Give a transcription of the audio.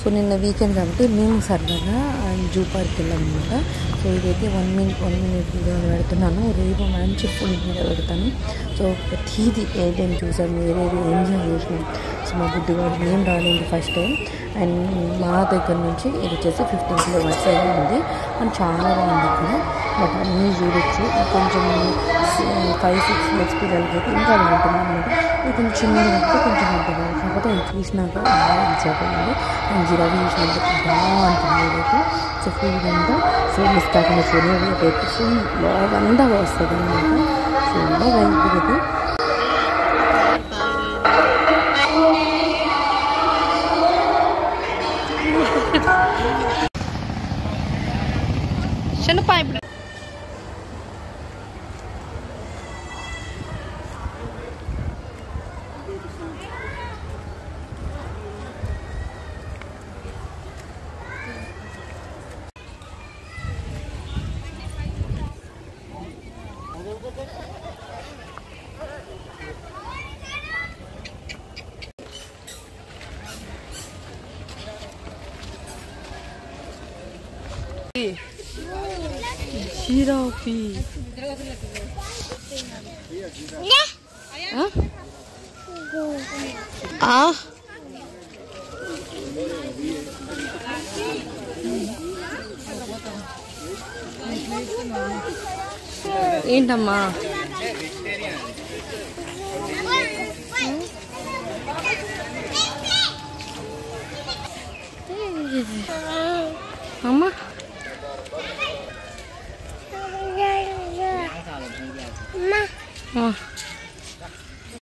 So నిన్న weekend కాబట్టి మేము సరదాగా జూ పార్క్ వెళ్ళామన్నమాట. సో ఇదైతే 1 మినిట్ వీడియో పెడుతున్నాను. రేపు మంచి ఫుల్ వీడియో పెడతాను. సో ప్రతిదీ ఏదైనా చూసాము, ఏదేది ఎంజాయ్ చేసినాం. సో మా బుద్ధిగాడు మేము రాలేదు ఫస్ట్ టైం. అండ్ మా దగ్గర నుంచి ఇది వచ్చేసి 15 కిలోమీటర్స్ అయితే ఉంది. అండ్ చాలా బాగుంది ఇక్కడ. బట్ అన్నీ చూడొచ్చు. కొంచెం 5-6 ఇయర్స్ పిల్లలకి అయితే ఇంకా బాగుంటుంది అనమాట. ఇది కొంచెం చిన్నది కాబట్టి కొంచెం ఉంటుంది. కాకపోతే అది చూసినాక బాగా ఇచ్చేపోయింది. అండ్ జిరాఫీ చూసినందుకు బాగుంటుంది ఏదైతే. సో ఫుల్ అంతా సో మిస్ కాకుండా చూడండి. రేపు ఫుల్ బాగా అంతా వస్తుంది అనమాట. సో బాగా ఇది శనపాయ జిరాఫీ ఏంటమ్మా